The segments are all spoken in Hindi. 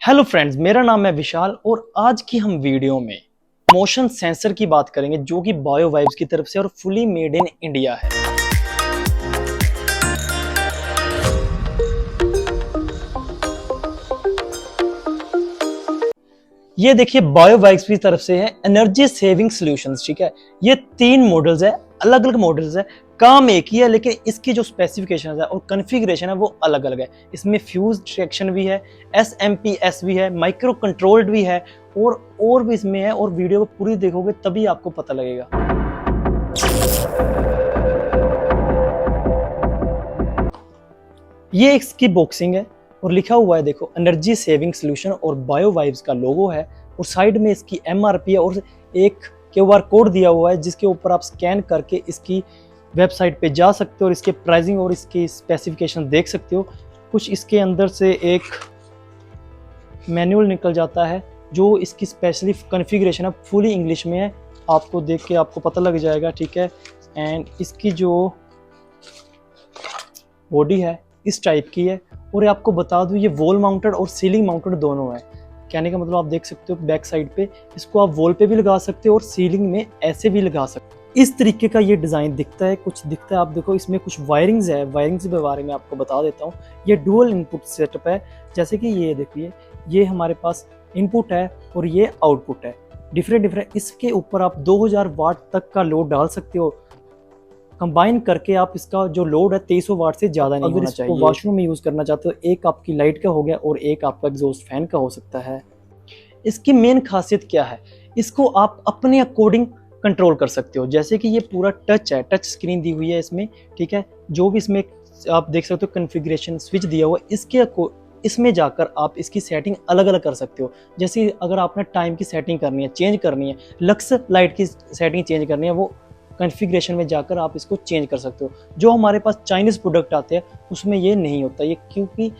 हेलो फ्रेंड्स, मेरा नाम है विशाल और आज की हम वीडियो में मोशन सेंसर की बात करेंगे जो कि बायो वाइब्स की तरफ से और फुली मेड इन इंडिया है। ये देखिए बायो वाइब्स की तरफ से है एनर्जी सेविंग सॉल्यूशंस। ठीक है, ये 3 मॉडल्स है, अलग अलग मॉडल्स है, काम एक ही है लेकिन इसकी जो स्पेसिफिकेशन है और कॉन्फ़िगरेशन है वो अलग अलग है। इसमें फ्यूज डिटेक्शन भी है, एसएमपीएस भी है, माइक्रो कंट्रोल्ड भी है और भी इसमें है। और वीडियो को पूरी देखोगे तभी आपको पता लगेगा। ये इसकी बॉक्सिंग है और लिखा हुआ है देखो एनर्जी सेविंग सॉल्यूशन और बायो वाइब्स का लोगो है और साइड में इसकी एमआरपी है और एक क्यूआर कोड दिया हुआ है जिसके ऊपर आप स्कैन करके इसकी वेबसाइट पे जा सकते हो और इसके प्राइसिंग और इसकी स्पेसिफिकेशन देख सकते हो। कुछ इसके अंदर से एक मैनुअल निकल जाता है जो इसकी स्पेशली कॉन्फ़िगरेशन है, फुली इंग्लिश में है, आपको देख के आपको पता लग जाएगा। ठीक है, एंड इसकी जो बॉडी है इस टाइप की है और ये आपको बता दूं ये वॉल माउंटेड और सीलिंग माउंटेड दोनों है। कहने का मतलब आप देख सकते हो बैक साइड पे इसको आप वॉल पे भी लगा सकते हो और सीलिंग में ऐसे भी लगा सकते हो। इस तरीके का ये डिज़ाइन दिखता है, कुछ दिखता है। आप देखो इसमें कुछ वायरिंग्स है, वायरिंग्स के बारे में आपको बता देता हूँ। ये डुअल इनपुट सेटअप है, जैसे कि ये देखिए ये हमारे पास इनपुट है और ये आउटपुट है, डिफरेंट। इसके ऊपर आप 2000 वाट तक का लोड डाल सकते हो। कंबाइन करके आप इसका जो लोड है 2300 वाट से ज़्यादा नहीं होना चाहिए। अगर इसको वॉशरूम में यूज़ करना चाहते हो, एक आपकी लाइट का हो गया और एक आपका एग्जॉस्ट फैन का हो सकता है। इसकी मेन खासियत क्या है, इसको आप अपने अकॉर्डिंग कंट्रोल कर सकते हो। जैसे कि ये पूरा टच है, टच स्क्रीन दी हुई है इसमें। ठीक है, जो भी इसमें आप देख सकते हो कॉन्फ़िगरेशन स्विच दिया हुआ है, इसमें जाकर आप इसकी सेटिंग अलग अलग कर सकते हो। जैसे अगर आपने टाइम की सेटिंग करनी है, चेंज करनी है, लक्स लाइट की सेटिंग चेंज करनी है, वो कॉन्फ़िगरेशन में जाकर आप इसको चेंज कर सकते हो। जो हमारे पास चाइनीज़ प्रोडक्ट आते हैं उसमें ये नहीं होता, ये क्योंकि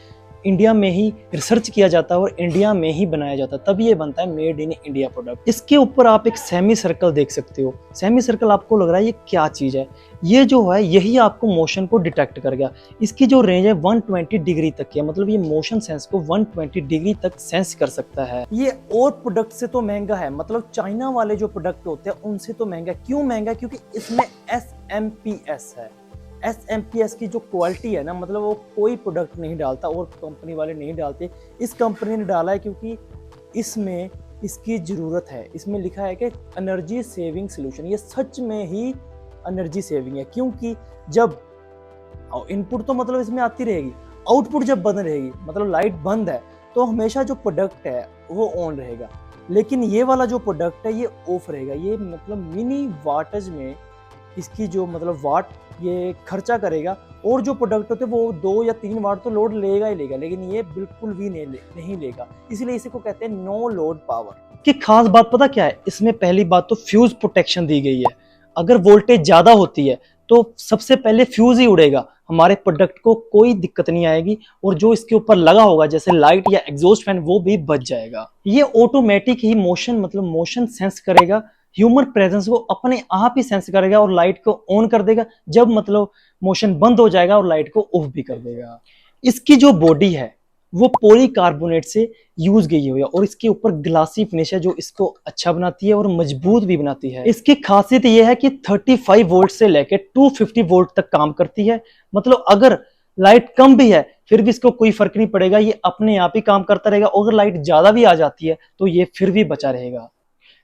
इंडिया में ही रिसर्च किया जाता है और इंडिया में ही बनाया जाता है, तभी ये बनता है मेड इन इंडिया प्रोडक्ट। इसके ऊपर आप एक सेमी सर्कल देख सकते हो। सेमी सर्कल आपको लग रहा है ये क्या चीज़ है, ये जो है यही आपको मोशन को डिटेक्ट कर गया। इसकी जो रेंज है 120 डिग्री तक है, मतलब ये मोशन सेंस को 120 डिग्री तक सेंस कर सकता है। ये और प्रोडक्ट से तो महंगा है, मतलब चाइना वाले जो प्रोडक्ट होते हैं उनसे तो महंगा। क्यों महंगा? क्योंकि इसमें एसएमपीएस है। एसएमपीएस की जो क्वालिटी है ना, मतलब वो कोई प्रोडक्ट नहीं डालता और कंपनी वाले नहीं डालते। इस कंपनी ने डाला है क्योंकि इसमें इसकी ज़रूरत है। इसमें लिखा है कि एनर्जी सेविंग सॉल्यूशन, ये सच में ही एनर्जी सेविंग है। क्योंकि जब इनपुट तो मतलब इसमें आती रहेगी, आउटपुट जब बंद रहेगी, मतलब लाइट बंद है, तो हमेशा जो प्रोडक्ट है वो ऑन रहेगा। लेकिन ये वाला जो प्रोडक्ट है ये ऑफ रहेगा। ये मतलब मिनी वाटेज में इसकी जो मतलब वाट ये खर्चा करेगा और जो प्रोडक्ट होते हैं वो 2 या 3 वाट तो लोड लेगा ही लेगा, लेकिन ये बिल्कुल भी नहीं लेगा। इसलिए इसी को कहते हैं नो लोड पावर। की खास बात पता क्या है, इसमें पहली बात तो फ्यूज प्रोटेक्शन दी गई है। अगर वोल्टेज ज्यादा होती है तो सबसे पहले फ्यूज ही उड़ेगा, हमारे प्रोडक्ट को कोई दिक्कत नहीं आएगी और जो इसके ऊपर लगा होगा जैसे लाइट या एग्जॉस्ट फैन वो भी बच जाएगा। ये ऑटोमेटिक ही मोशन मतलब मोशन सेंस करेगा, ह्यूमन प्रेजेंस को अपने आप ही सेंस करेगा और लाइट को ऑन कर देगा जब मतलब मोशन बंद हो जाएगा और लाइट को ऑफ भी कर देगा। इसकी जो बॉडी है वो पॉलीकार्बोनेट से यूज गई हुई है और इसके ऊपर ग्लासी फिनिश है जो इसको अच्छा बनाती है और मजबूत भी बनाती है। इसकी खासियत यह है कि 35 वोल्ट से लेकर 250 वोल्ट तक काम करती है। मतलब अगर लाइट कम भी है फिर भी इसको कोई फर्क नहीं पड़ेगा, ये अपने आप ही काम करता रहेगा। अगर लाइट ज्यादा भी आ जाती है तो ये फिर भी बचा रहेगा।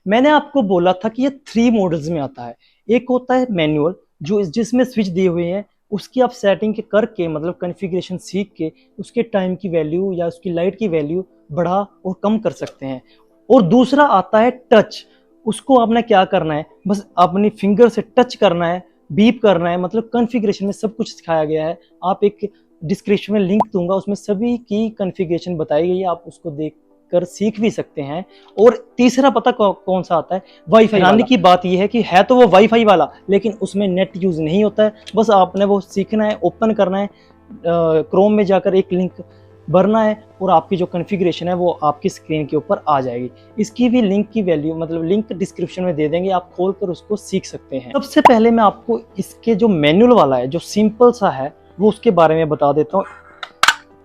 मैंने आपको बोला था कि ये 3 मॉडल्स में आता है। एक होता है मैनुअल जो जिसमें स्विच दिए हुए हैं, उसकी आप सेटिंग करके मतलब कॉन्फ़िगरेशन सीख के उसके टाइम की वैल्यू या उसकी लाइट की वैल्यू बढ़ा और कम कर सकते हैं। और दूसरा आता है टच, उसको आपने क्या करना है, बस अपनी फिंगर से टच करना है, बीप करना है। मतलब कॉन्फ़िगरेशन में सब कुछ सिखाया गया है। आप एक डिस्क्रिप्शन में लिंक दूंगा, उसमें सभी की कॉन्फ़िगरेशन बताई गई है, आप उसको देख कर सीख भी सकते हैं। और तीसरा पता कौन सा आता है, वाईफाई। जानने की बात यह है कि है तो वो वाईफाई वाला लेकिन उसमें नेट यूज नहीं होता है। बस आपने वो सीखना है, ओपन करना है, क्रोम में जाकर एक लिंक भरना है और आपकी जो कॉन्फ़िगरेशन है वो आपकी स्क्रीन के ऊपर आ जाएगी। इसकी भी लिंक की वैल्यू मतलब लिंक डिस्क्रिप्शन में दे देंगे, आप खोलकर उसको सीख सकते हैं। सबसे पहले मैं आपको इसके जो मैनुअल वाला है जो सिंपल सा है वो उसके बारे में बता देता हूँ।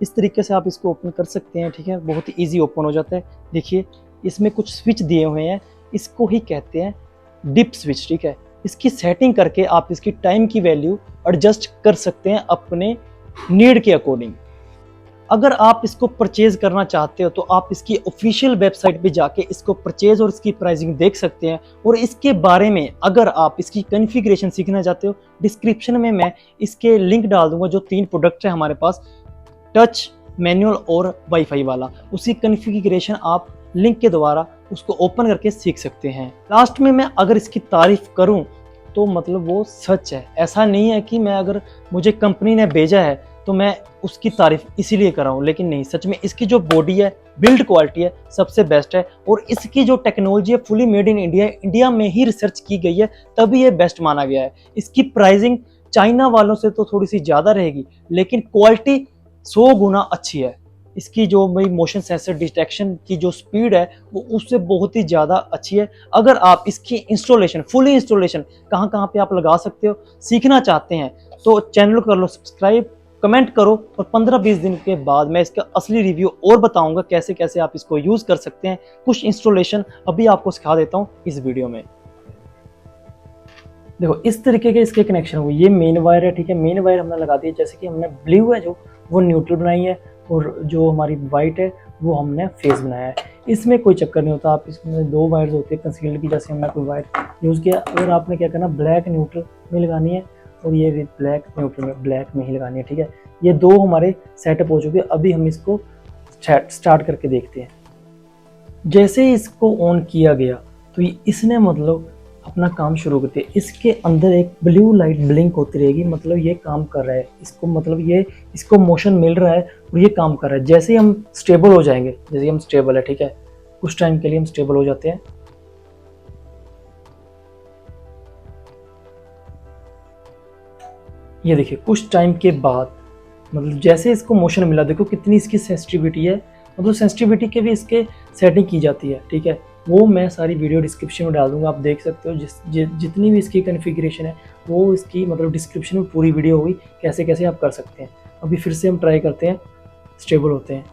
इस तरीके से आप इसको ओपन कर सकते हैं, ठीक है। बहुत ही ईजी ओपन हो जाता है। देखिए इसमें कुछ स्विच दिए हुए हैं, इसको ही कहते हैं डिप स्विच, ठीक है। इसकी सेटिंग करके आप इसकी टाइम की वैल्यू एडजस्ट कर सकते हैं अपने नीड के अकॉर्डिंग। अगर आप इसको परचेज करना चाहते हो तो आप इसकी ऑफिशियल वेबसाइट पे जाके इसको परचेज और इसकी प्राइसिंग देख सकते हैं। और इसके बारे में अगर आप इसकी कॉन्फ़िगरेशन सीखना चाहते हो, डिस्क्रिप्शन में मैं इसके लिंक डाल दूंगा। जो 3 प्रोडक्ट है हमारे पास, टच, मैनुअल और वाईफाई वाला, उसी कॉन्फ़िगरेशन आप लिंक के द्वारा उसको ओपन करके सीख सकते हैं। लास्ट में मैं अगर इसकी तारीफ करूं तो मतलब वो सच है। ऐसा नहीं है कि मैं अगर मुझे कंपनी ने भेजा है तो मैं उसकी तारीफ इसीलिए कर रहा हूँ, लेकिन नहीं, सच में इसकी जो बॉडी है, बिल्ड क्वालिटी है, सबसे बेस्ट है। और इसकी जो टेक्नोलॉजी है fully made in India, India में ही रिसर्च की गई है, तभी ये बेस्ट माना गया है। इसकी प्राइसिंग चाइना वालों से तो थोड़ी सी ज़्यादा रहेगी, लेकिन क्वालिटी 100 गुना अच्छी है। इसकी जो भाई मोशन सेंसर डिटेक्शन की जो स्पीड है वो उससे बहुत ही ज़्यादा अच्छी है। अगर आप इसकी इंस्टॉलेशन, फुली इंस्टॉलेशन कहाँ कहाँ पे आप लगा सकते हो सीखना चाहते हैं तो चैनल को कर लो सब्सक्राइब, कमेंट करो, और 15-20 दिन के बाद मैं इसका असली रिव्यू और बताऊंगा कैसे कैसे आप इसको यूज़ कर सकते हैं। कुछ इंस्टॉलेशन अभी आपको सिखा देता हूँ इस वीडियो में। देखो इस तरीके के इसके कनेक्शन हुए, ये मेन वायर है, ठीक है। मेन वायर हमने लगा दी है, जैसे कि हमने ब्लू है जो वो न्यूट्रल बनाई है, और जो हमारी वाइट है वो हमने फेस बनाया है। इसमें कोई चक्कर नहीं होता, आप इसमें 2 वायर्स होती है कंसील्ड की, जैसे हमने कोई वायर यूज़ किया और आपने क्या करना, ब्लैक न्यूट्रल में लगानी है और ये भी ब्लैक न्यूट्रल में, ब्लैक में ही लगानी है, ठीक है। ये 2 हमारे सेटअप हो चुके हैं। अभी हम इसको स्टार्ट करके देखते हैं। जैसे ही इसको ऑन किया गया तो इसने मतलब अपना काम शुरू करते हैं। इसके अंदर एक ब्लू लाइट ब्लिंक होती रहेगी, मतलब ये काम कर रहा है, इसको मतलब ये इसको मोशन मिल रहा है और ये काम कर रहा है। जैसे ही हम स्टेबल हो जाएंगे, जैसे हम स्टेबल है, ठीक है, कुछ टाइम के लिए हम स्टेबल हो जाते हैं। ये देखिए कुछ टाइम के बाद मतलब जैसे इसको मोशन मिला, देखो कितनी इसकी सेंसिटिविटी है, मतलब सेंसिटिविटी के भी इसके सेटिंग की जाती है, ठीक है। वो मैं सारी वीडियो डिस्क्रिप्शन में डाल दूंगा, आप देख सकते हो। जितनी भी इसकी कॉन्फ़िगरेशन है वो इसकी मतलब डिस्क्रिप्शन में पूरी वीडियो होगी, कैसे कैसे आप कर सकते हैं। अभी फिर से हम ट्राई करते हैं, स्टेबल होते हैं।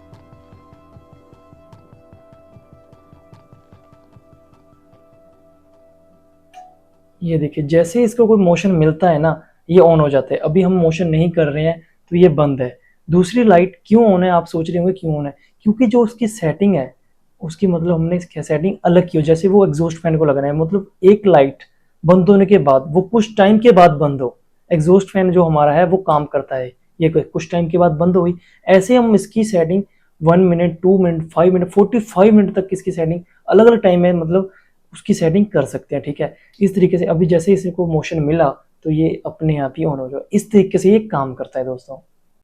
ये देखिए जैसे इसको कोई मोशन मिलता है ना, ये ऑन हो जाता है। अभी हम मोशन नहीं कर रहे हैं तो ये बंद है। दूसरी लाइट क्यों ऑन है, आप सोच रहे होंगे क्यों ऑन है, क्योंकि जो उसकी सेटिंग है उसकी मतलब हमने इसकी सेटिंग अलग की हो। जैसे वो एग्जॉस्ट फैन को लगाना है, मतलब एक लाइट बंद होने के बाद वो कुछ टाइम के बाद बंद हो, एग्जॉस्ट फैन जो हमारा है वो काम करता है, ये कुछ टाइम के बाद बंद हुई। ऐसे हम इसकी setting 1 minute, 2 minute, 5 minute, 45 minute तक इसकी सेटिंग अलग अलग टाइम में मतलब उसकी सेटिंग कर सकते हैं, ठीक है। इस तरीके से अभी जैसे इसी को मोशन मिला तो ये अपने आप ही ऑन हो जाए। इस तरीके से ये काम करता है दोस्तों।